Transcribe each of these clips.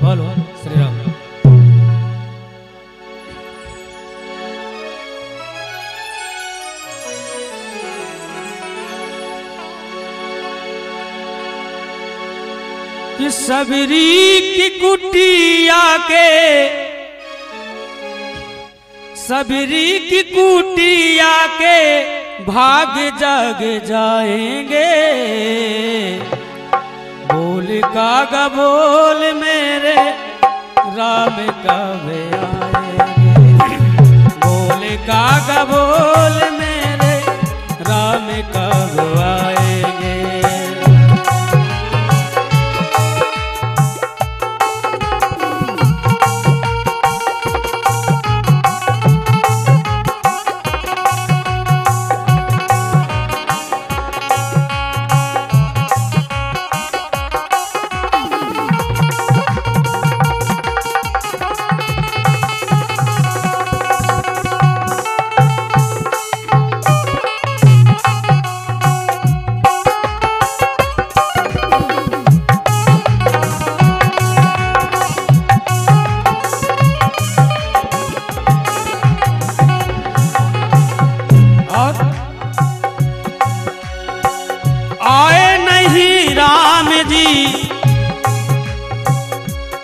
बोलो श्री राम। कि सबरी की कुटिया के, सबरी की कुटिया के भाग जग जाएंगे। बोल कागा बोल मेरे राम कब आएंगे। बोल कागा बोल मेरे राम कब आएंगे।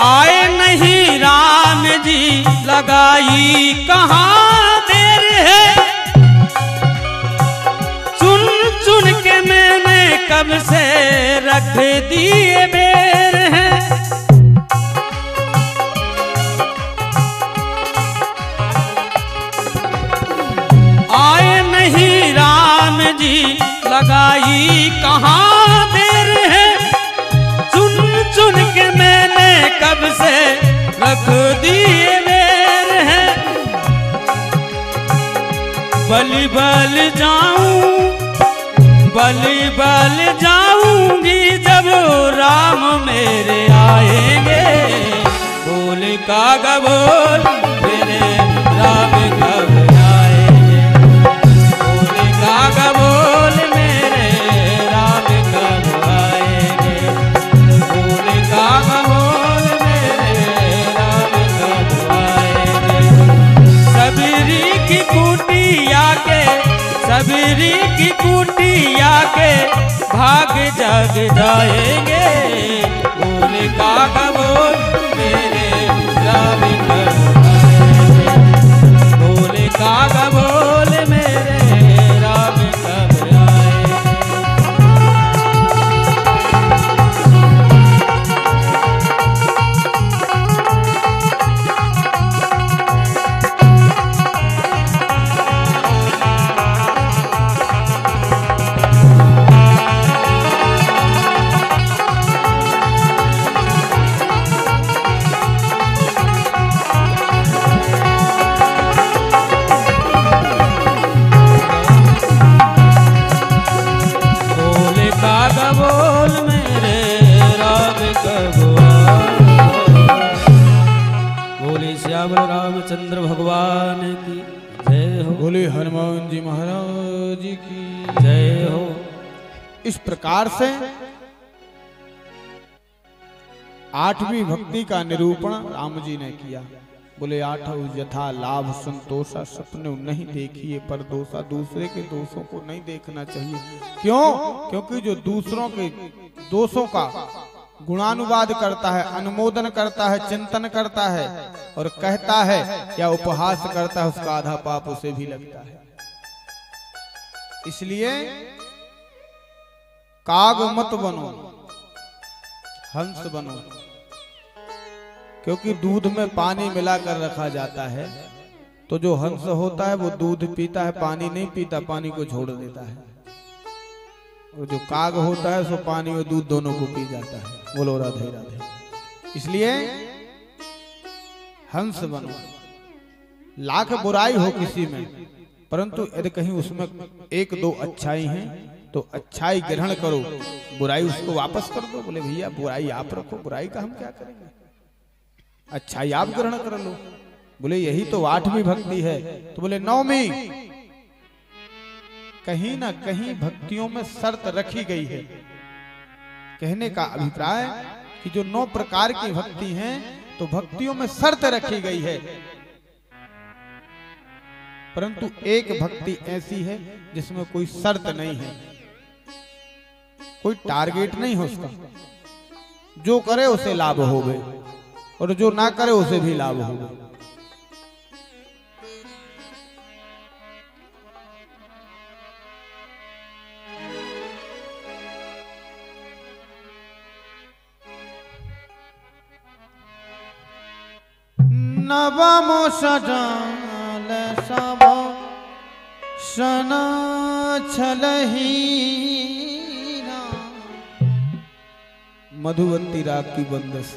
आए नहीं राम जी लगाई कहाँ देर है। चुन चुन के मैंने कब से रख दिए बेर हैं। आए नहीं राम जी लगाई कहाँ देर है। चुन चुन के मैंने कब से रख दिए बेर हैं। बलि बल जाऊं, बलि बल जाऊंगी जब राम मेरे आएंगे। बोल कागा बोल मेरे राम कब आएंगे। बोल कागा बोल मेरे राम कब आएंगे। बोल कागा बोल मेरे राम कब आएंगे। सबरी की कुटिया के, सबरी की कुटिया के भाग जग जाएंगे। बोल कागा बोल मेरे राम कब आएंगे। बोल कागा बोल मेरे राम कब आएंगे। रामचंद्र भगवान की जय हो। बोले हनुमान जी महाराज की जय हो। इस प्रकार से आठवीं भक्ति का निरूपण राम जी ने किया। बोले आठों यथा लाभ संतोषा सपने नहीं देखिए पर दोषा। दूसरे के दोषों को नहीं देखना चाहिए। क्यों? क्योंकि जो दूसरों के दोषों का गुणानुवाद करता है, अनुमोदन करता है, चिंतन करता है और कहता है या उपहास करता है, उसका आधा पाप उसे भी लगता है। इसलिए काग मत बनो, हंस बनो। क्योंकि दूध में पानी मिलाकर रखा जाता है, तो जो हंस होता है वो दूध पीता है, पानी नहीं पीता, पानी को छोड़ देता है। और जो काग होता है सो पानी और दूध दोनों को पी जाता है। बोलो राधे राधे। इसलिए हंस बनो। लाख बुराई हो किसी में, परंतु यदि कहीं उसमें एक दो अच्छाई हैं तो अच्छाई ग्रहण करो, बुराई उसको वापस कर दो। बोले भैया बुराई आप रखो, बुराई का हम क्या करेंगे, अच्छाई आप ग्रहण कर लो। बोले यही तो आठवीं भक्ति है। तो बोले नौवीं, कहीं ना कहीं भक्तियों में शर्त रखी गई है। कहने का अभिप्राय कि जो 9 प्रकार की भक्ति हैं, तो भक्तियों में शर्त रखी गई है, परंतु एक भक्ति ऐसी है जिसमें कोई शर्त नहीं है, कोई टारगेट नहीं है उसका। जो करे उसे लाभ होवे और जो ना करे उसे भी लाभ होवे। नवमो सजाल सब सना छलहीना। मधुवंती राग की बंदश।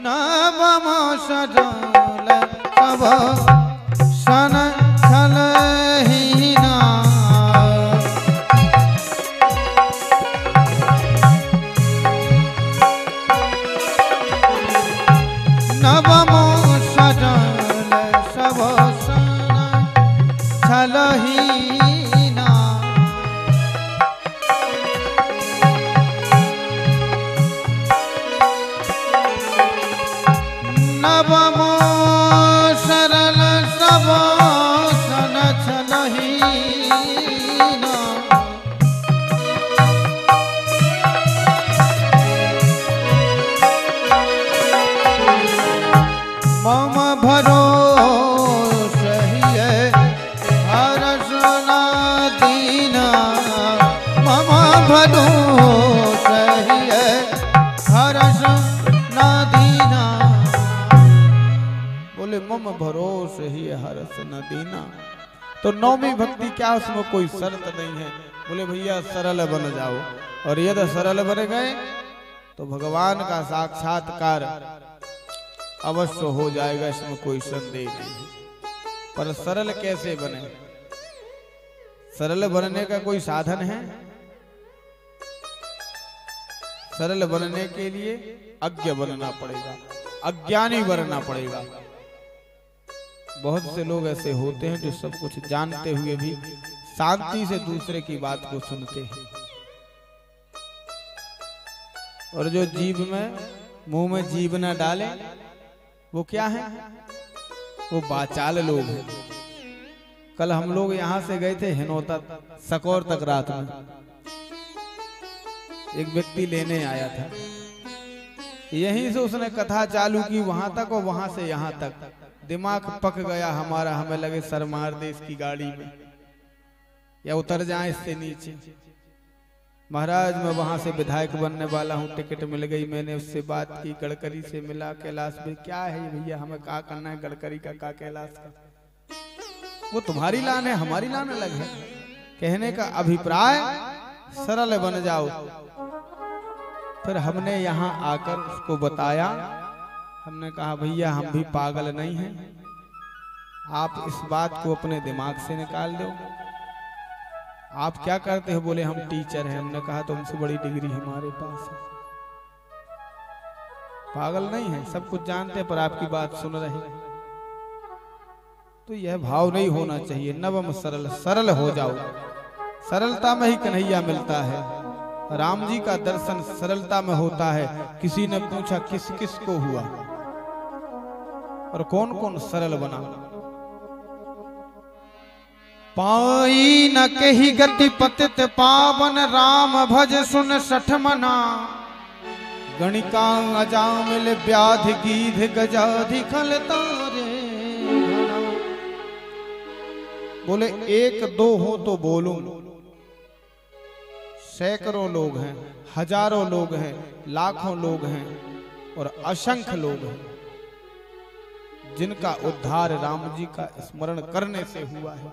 नवमो सजाल सब सना छलहीना। नवमो छलहीना। नवमो सरल सब सन छलहीना। मम भरोस हिये हरस न दीना। मम भरोस हिये हरस न दीना। बोले मम भरोस हिये हरस न दीना। तो नौवीं भक्ति क्या, उसमें कोई शर्त नहीं है। बोले भैया सरल बन जाओ, और यदि सरल बन गए तो भगवान का साक्षात्कार अवश्य हो जाएगा, इसमें कोई संदेह नहीं। पर सरल कैसे बने? सरल बनने का कोई साधन है? सरल बनने के लिए अज्ञ बनना पड़ेगा, अज्ञानी बनना पड़ेगा। बहुत से लोग ऐसे होते हैं जो सब कुछ जानते हुए भी शांति से दूसरे की बात को सुनते हैं, और जो जीभ में मुंह में जीभ न डाले वो क्या है? वो बाचाल लोग हैं। कल हम लोग यहाँ से गए थे हिनौता सकौर तक रात में। एक व्यक्ति लेने आया था, यहीं से उसने कथा चालू की वहां तक और वहां से यहाँ तक। दिमाग पक गया हमारा, हमें लगे सर मार दे इसकी गाड़ी में या उतर जाए इससे नीचे। महाराज मैं वहां से विधायक बनने वाला हूँ, टिकट मिल गई। मैंने उससे बात की, गडकरी से मिला, कैलाश में क्या है भैया हमें क्या करना है, गडकरी का क्या कैलाश का, वो तुम्हारी लान है हमारी लान अलग है। कहने का अभिप्राय सरल बन जाओ। फिर हमने यहाँ आकर उसको बताया, हमने कहा भैया हम भी पागल नहीं हैं, आप इस बात को अपने दिमाग से निकाल दो। आप क्या करते हो? बोले हम टीचर हैं। हमने कहा तो हमसे बड़ी डिग्री हमारे पास है। पागल नहीं है, सब कुछ जानते हैं, पर आपकी बात सुन रहे हैं। तो यह भाव नहीं होना चाहिए। नवम सरल, सरल हो जाओ। सरलता में ही कन्हैया मिलता है। राम जी का दर्शन सरलता में होता है। किसी ने पूछा किस किस को हुआ और कौन कौन सरल बना? पाई न कही गति पतित पावन, राम भज सुन सठ मना। गणिका अजामिल व्याधि गीध गजाधि खल तारे। बोले एक दो हो तो बोलूं, सैकड़ों लोग हैं, हजारों लोग हैं, लाखों लोग हैं और असंख्य लोग हैं जिनका उद्धार राम जी का स्मरण करने से हुआ है।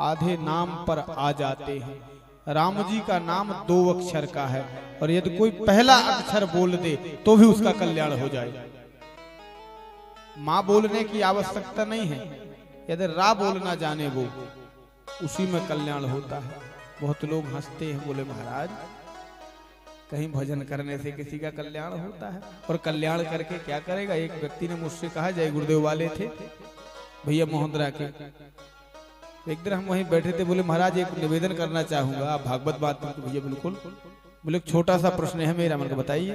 आधे नाम पर आ जाते हैं। राम जी का नाम 2 अक्षर का है, और यदि कोई पहला अक्षर बोल दे तो भी उसका कल्याण हो जाए। मां बोलने की आवश्यकता नहीं है, यदि रा बोलना जाने वो, उसी में कल्याण होता है। बहुत लोग हंसते हैं, बोले महाराज कहीं भजन करने से किसी का कल्याण होता है? और कल्याण करके क्या करेगा? एक व्यक्ति ने मुझसे कहा, जय गुरुदेव वाले थे भैया मोहद्रा के, एक दिन हम वहीं बैठे थे, बोले महाराज एक निवेदन करना चाहूंगा। आप भागवत बात भैया बिल्कुल बोले छोटा सा प्रश्न है मेरा, मन को बताइए।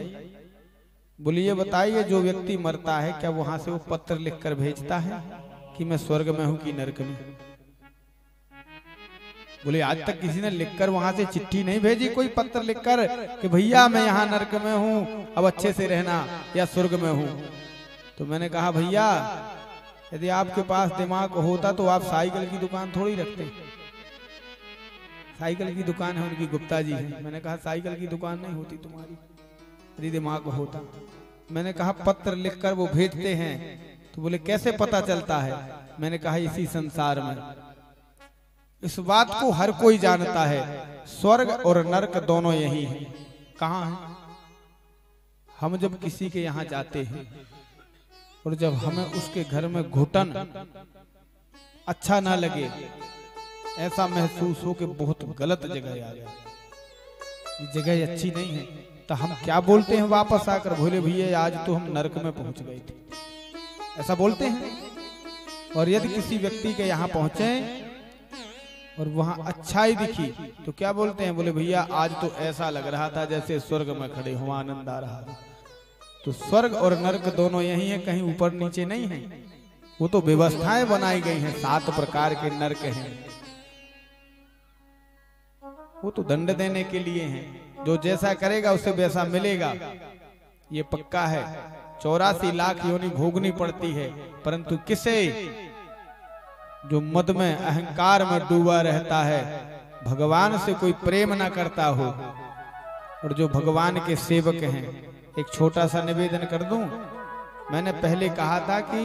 बोले ये बताइए, जो व्यक्ति मरता है क्या वहां से वो पत्र लिखकर भेजता है कि मैं स्वर्ग में हूं कि नरक में? बोले आज तक किसी ने लिखकर वहां से चिट्ठी नहीं भेजी, कोई पत्र लिखकर कि भैया मैं यहाँ नरक में हूँ, अब अच्छे से रहना, या स्वर्ग में हूँ। तो मैंने कहा भैया यदि आपके पास दिमाग होता तो आप साइकिल की दुकान थोड़ी रखते। साइकिल की दुकान है उनकी, गुप्ता जी है। मैंने कहा साइकिल की दुकान नहीं होती तुम्हारी यदि दिमाग होता। मैंने कहा पत्र लिखकर वो भेजते हैं, तो बोले कैसे पता चलता है? मैंने कहा इसी संसार में इस बात को हर कोई जानता है, स्वर्ग और नरक दोनों यही हैं। कहाँ है? हम जब किसी के यहाँ जाते हैं और जब हमें उसके घर में घुटन अच्छा ना लगे, ऐसा महसूस हो कि बहुत गलत जगह आ गया, ये जगह अच्छी नहीं है, तो हम क्या बोलते हैं वापस आकर? भोले भैया आज तो हम नरक में पहुंच गए थे, ऐसा बोलते हैं। और यदि किसी व्यक्ति के यहाँ पहुंचे और वहां अच्छाई दिखी तो क्या बोलते हैं? बोले भैया आज तो ऐसा लग रहा था जैसे स्वर्ग में खड़े हुआ, आनंद आ रहा। तो स्वर्ग और नरक दोनों यही है, कहीं ऊपर नीचे नहीं है। वो तो व्यवस्थाएं बनाई गई हैं, 7 प्रकार के नरक हैं, वो तो दंड देने के लिए हैं। जो जैसा करेगा उसे वैसा मिलेगा, ये पक्का है। 84 लाख योनि भोगनी पड़ती है, परंतु किसे? जो मद में अहंकार में डूबा रहता है, भगवान से कोई प्रेम ना करता हो, और जो भगवान के सेवक हैं। एक छोटा सा निवेदन कर दूं, मैंने पहले कहा था कि